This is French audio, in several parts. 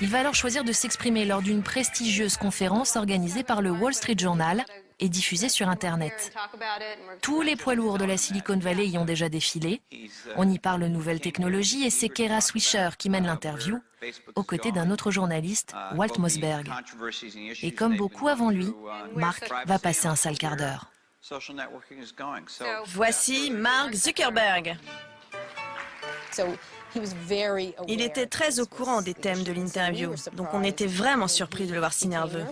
Il va alors choisir de s'exprimer lors d'une prestigieuse conférence organisée par le Wall Street Journal et diffusée sur Internet. Tous les poids lourds de la Silicon Valley y ont déjà défilé. On y parle nouvelles technologies et c'est Kara Swisher qui mène l'interview, aux côtés d'un autre journaliste, Walt Mossberg. Et comme beaucoup avant lui, Mark va passer un sale quart d'heure. Voici Mark Zuckerberg. Il était très au courant des thèmes de l'interview, donc on était vraiment surpris de le voir si nerveux.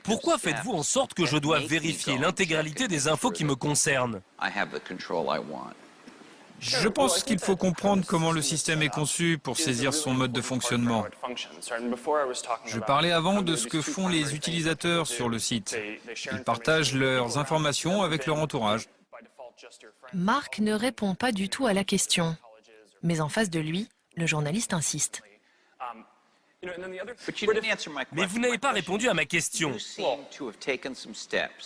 Pourquoi faites-vous en sorte que je dois vérifier l'intégralité des infos qui me concernent? Je pense qu'il faut comprendre comment le système est conçu pour saisir son mode de fonctionnement. Je parlais avant de ce que font les utilisateurs sur le site. Ils partagent leurs informations avec leur entourage. Mark ne répond pas du tout à la question. Mais en face de lui, le journaliste insiste. Mais vous n'avez pas répondu à ma question.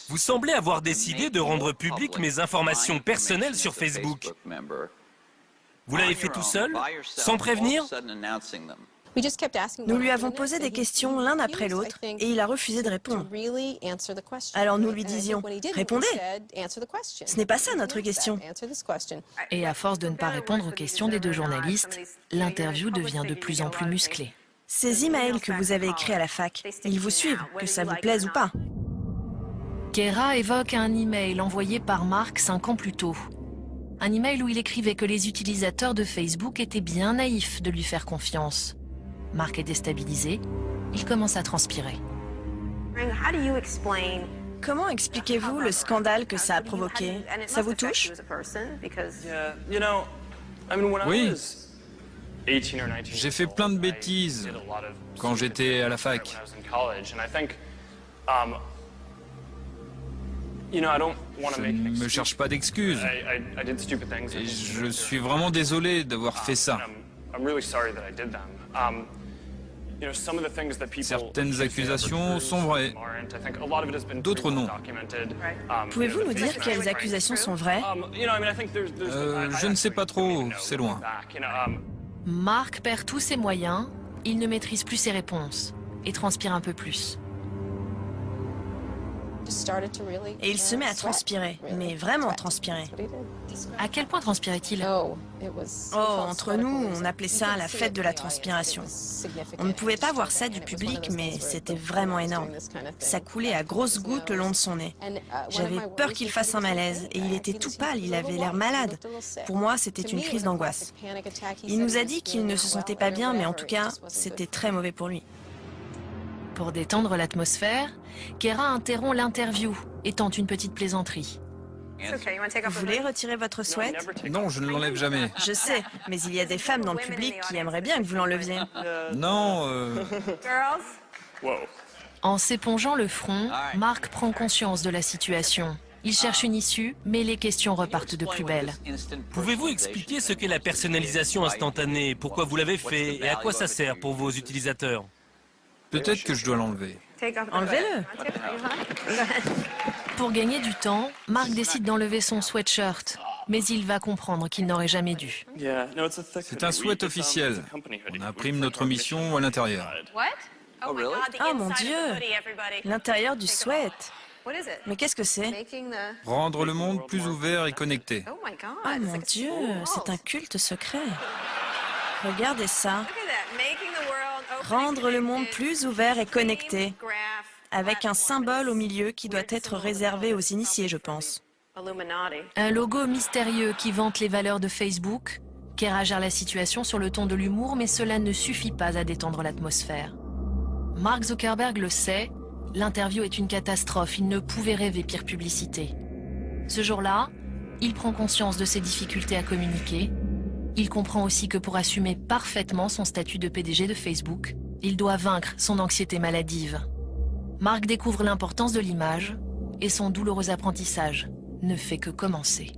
Vous semblez avoir décidé de rendre publiques mes informations personnelles sur Facebook. Vous l'avez fait tout seul, sans prévenir? Nous lui avons posé des questions l'un après l'autre et il a refusé de répondre. Alors nous lui disions, répondez! Ce n'est pas ça notre question. Et à force de ne pas répondre aux questions des deux journalistes, l'interview devient de plus en plus musclée. Ces emails que vous avez écrits à la fac, ils vous suivent, que ça vous plaise ou pas. Kara évoque un email envoyé par Mark 5 ans plus tôt. Un email où il écrivait que les utilisateurs de Facebook étaient bien naïfs de lui faire confiance. Mark est déstabilisé, il commence à transpirer. Comment expliquez-vous le scandale que ça a provoqué? Ça vous touche? Oui. J'ai fait plein de bêtises quand j'étais à la fac. Je ne me cherche pas d'excuses. Et je suis vraiment désolé d'avoir fait ça. Certaines accusations sont vraies, d'autres non. Pouvez-vous nous dire quelles accusations sont vraies? Je ne sais pas trop, c'est loin. Mark perd tous ses moyens, il ne maîtrise plus ses réponses et transpire un peu plus. Et il se met à transpirer, mais vraiment transpirer. À quel point transpirait-il? Oh, entre nous, on appelait ça la fête de la transpiration. On ne pouvait pas voir ça du public, mais c'était vraiment énorme. Ça coulait à grosses gouttes le long de son nez. J'avais peur qu'il fasse un malaise, et il était tout pâle, il avait l'air malade. Pour moi, c'était une crise d'angoisse. Il nous a dit qu'il ne se sentait pas bien, mais en tout cas, c'était très mauvais pour lui. Pour détendre l'atmosphère, Kara interrompt l'interview et tente une petite plaisanterie. Vous voulez retirer votre sweat? Non, je ne l'enlève jamais. Je sais, mais il y a des femmes dans le public qui aimeraient bien que vous l'enleviez. Non, En s'épongeant le front, Mark prend conscience de la situation. Il cherche une issue, mais les questions repartent de plus belle. Pouvez-vous expliquer ce qu'est la personnalisation instantanée, pourquoi vous l'avez fait et à quoi ça sert pour vos utilisateurs? peut-être que je dois l'enlever. Enlevez-le. Pour gagner du temps, Mark décide d'enlever son sweatshirt, mais il va comprendre qu'il n'aurait jamais dû. C'est un sweat officiel. On imprime notre mission à l'intérieur. Oh mon Dieu! L'intérieur du sweat. Mais qu'est-ce que c'est? Rendre le monde plus ouvert et connecté. Oh mon Dieu, c'est un culte secret. Regardez ça. Rendre le monde plus ouvert et connecté, avec un symbole au milieu qui doit être réservé aux initiés, je pense. Un logo mystérieux qui vante les valeurs de Facebook. Kara gère la situation sur le ton de l'humour, mais cela ne suffit pas à détendre l'atmosphère. Mark Zuckerberg le sait, l'interview est une catastrophe, il ne pouvait rêver pire publicité. Ce jour-là, il prend conscience de ses difficultés à communiquer. Il comprend aussi que pour assumer parfaitement son statut de PDG de Facebook, il doit vaincre son anxiété maladive. Mark découvre l'importance de l'image et son douloureux apprentissage ne fait que commencer.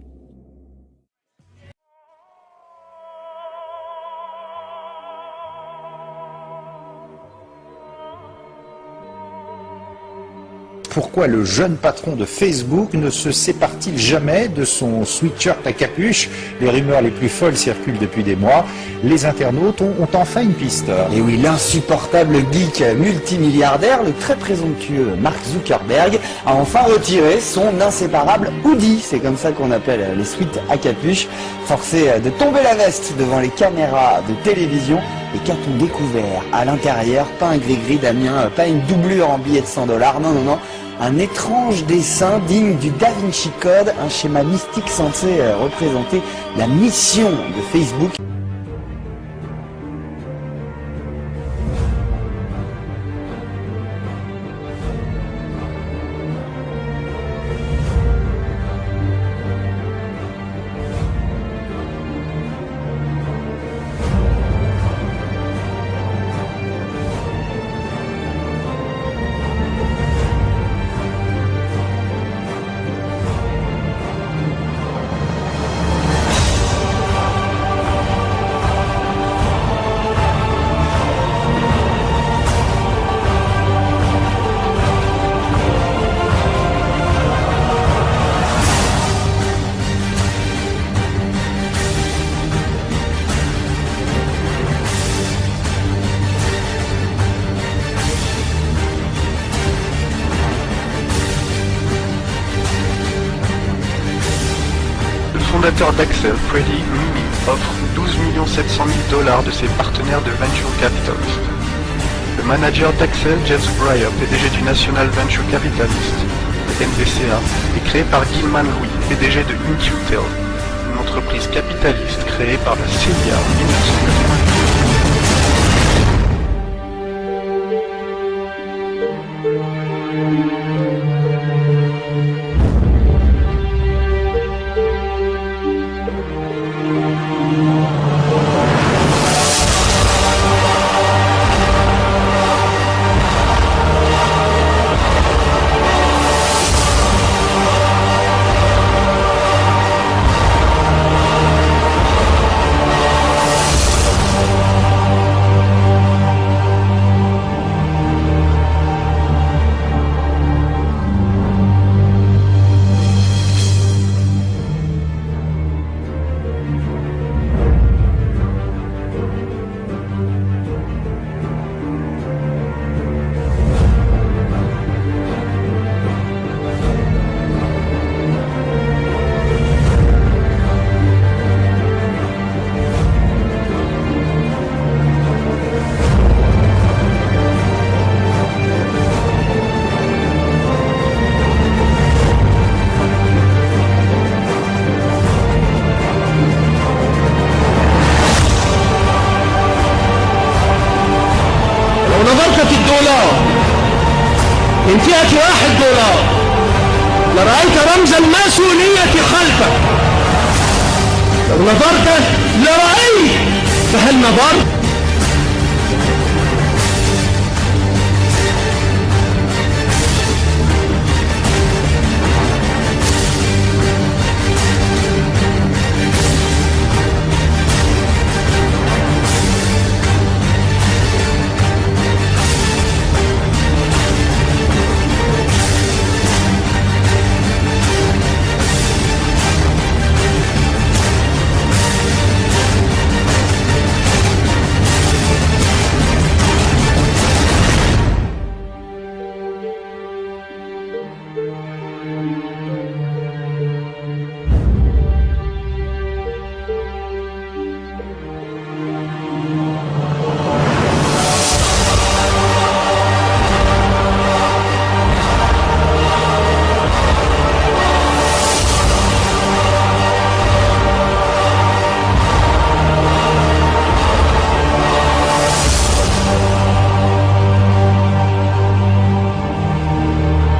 pourquoi le jeune patron de Facebook ne se sépare-t-il jamais de son sweatshirt à capuche? Les rumeurs les plus folles circulent depuis des mois. Les internautes ont enfin une piste. Et oui, l'insupportable geek multimilliardaire, le très présomptueux Mark Zuckerberg, a enfin retiré son inséparable hoodie. C'est comme ça qu'on appelle les sweats à capuche. Forcé de tomber la veste devant les caméras de télévision. Et qu'a-t-on découvert à l'intérieur? Pas un gris-gris, Damien, pas une doublure en billets de 100 $. Non, non, non. Un étrange dessin digne du Da Vinci Code, un schéma mystique censé représenter la mission de Facebook. Le fondateur d'Axel, Freddie Mimi, offre 12 700 000 $ de ses partenaires de Venture Capitalist. Le manager d'Axel, James Breyer, PDG du National Venture Capitalist, NVCA, est créé par Gilman Louis, PDG de InQtel, une entreprise capitaliste créée par la CIA en 1998. من فئة $1 لرأيت رمز الماسونية خلفك. لو نظرت لرأيت، فهل نظرت؟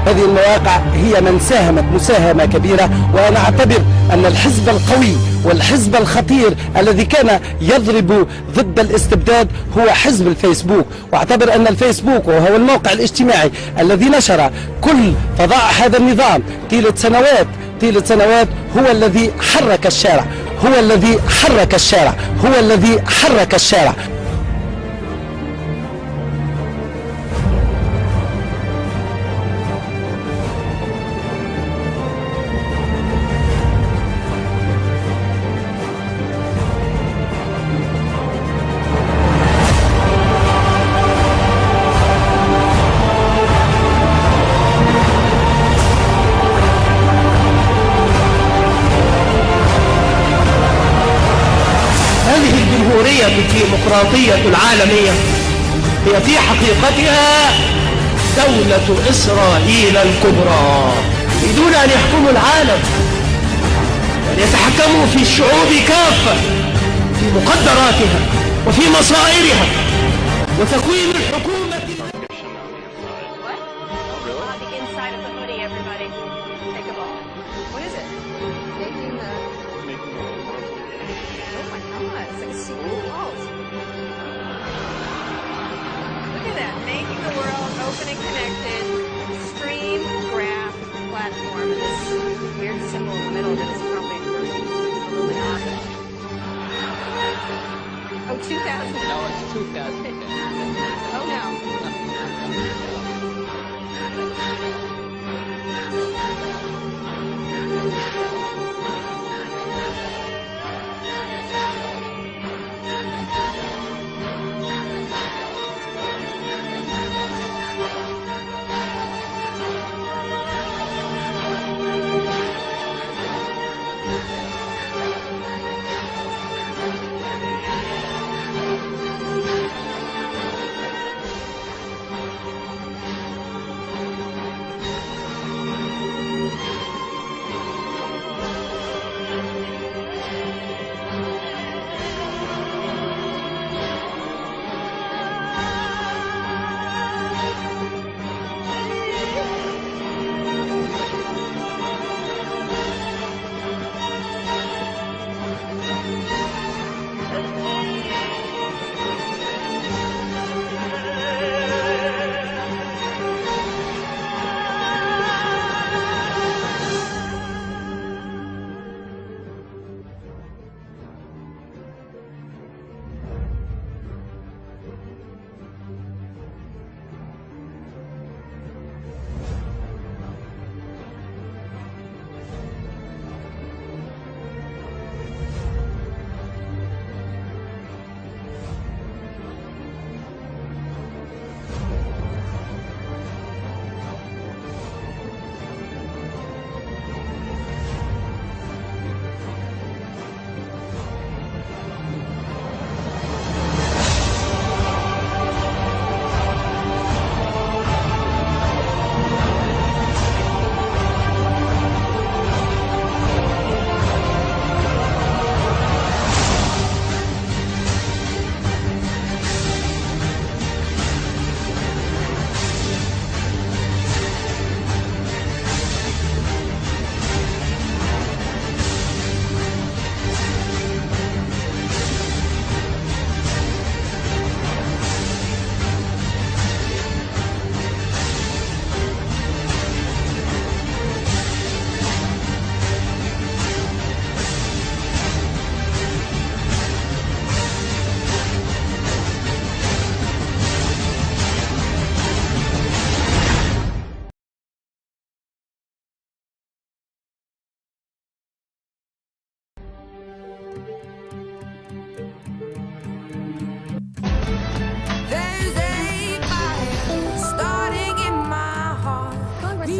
هذه المواقع هي من ساهمت مساهمة كبيرة، وأنا أعتبر أن الحزب القوي والحزب الخطير الذي كان يضرب ضد الاستبداد هو حزب الفيسبوك، واعتبر أن الفيسبوك وهو الموقع الاجتماعي الذي نشر كل فظائع هذا النظام طيلة سنوات هو الذي حرك الشارع، هو الذي حرك الشارع، هو الذي حرك الشارع. الديمقراطية العالمية هي في حقيقتها دولة إسرائيل الكبرى. يريدون أن يحكموا العالم وأن يتحكموا في الشعوب كافة، في مقدراتها وفي مصائرها وتكوين الحكومة. Making the world open and connected, stream graph platform. And this weird symbol in the middle of it is probably Illuminati. Oh, 2000. No, it's 2000. Oh, no.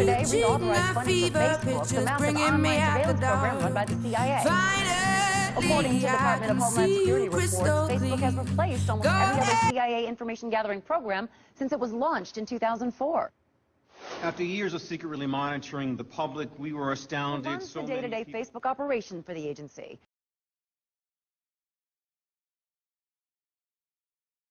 today reauthorized funding for Facebook, the massive online surveillance program run by the CIA. According to the Department of Homeland Security reports, Facebook has replaced almost every other CIA information-gathering program since it was launched in 2004. After years of secretly monitoring the public, we were astounded. It runs the day-to-day Facebook operation for the agency.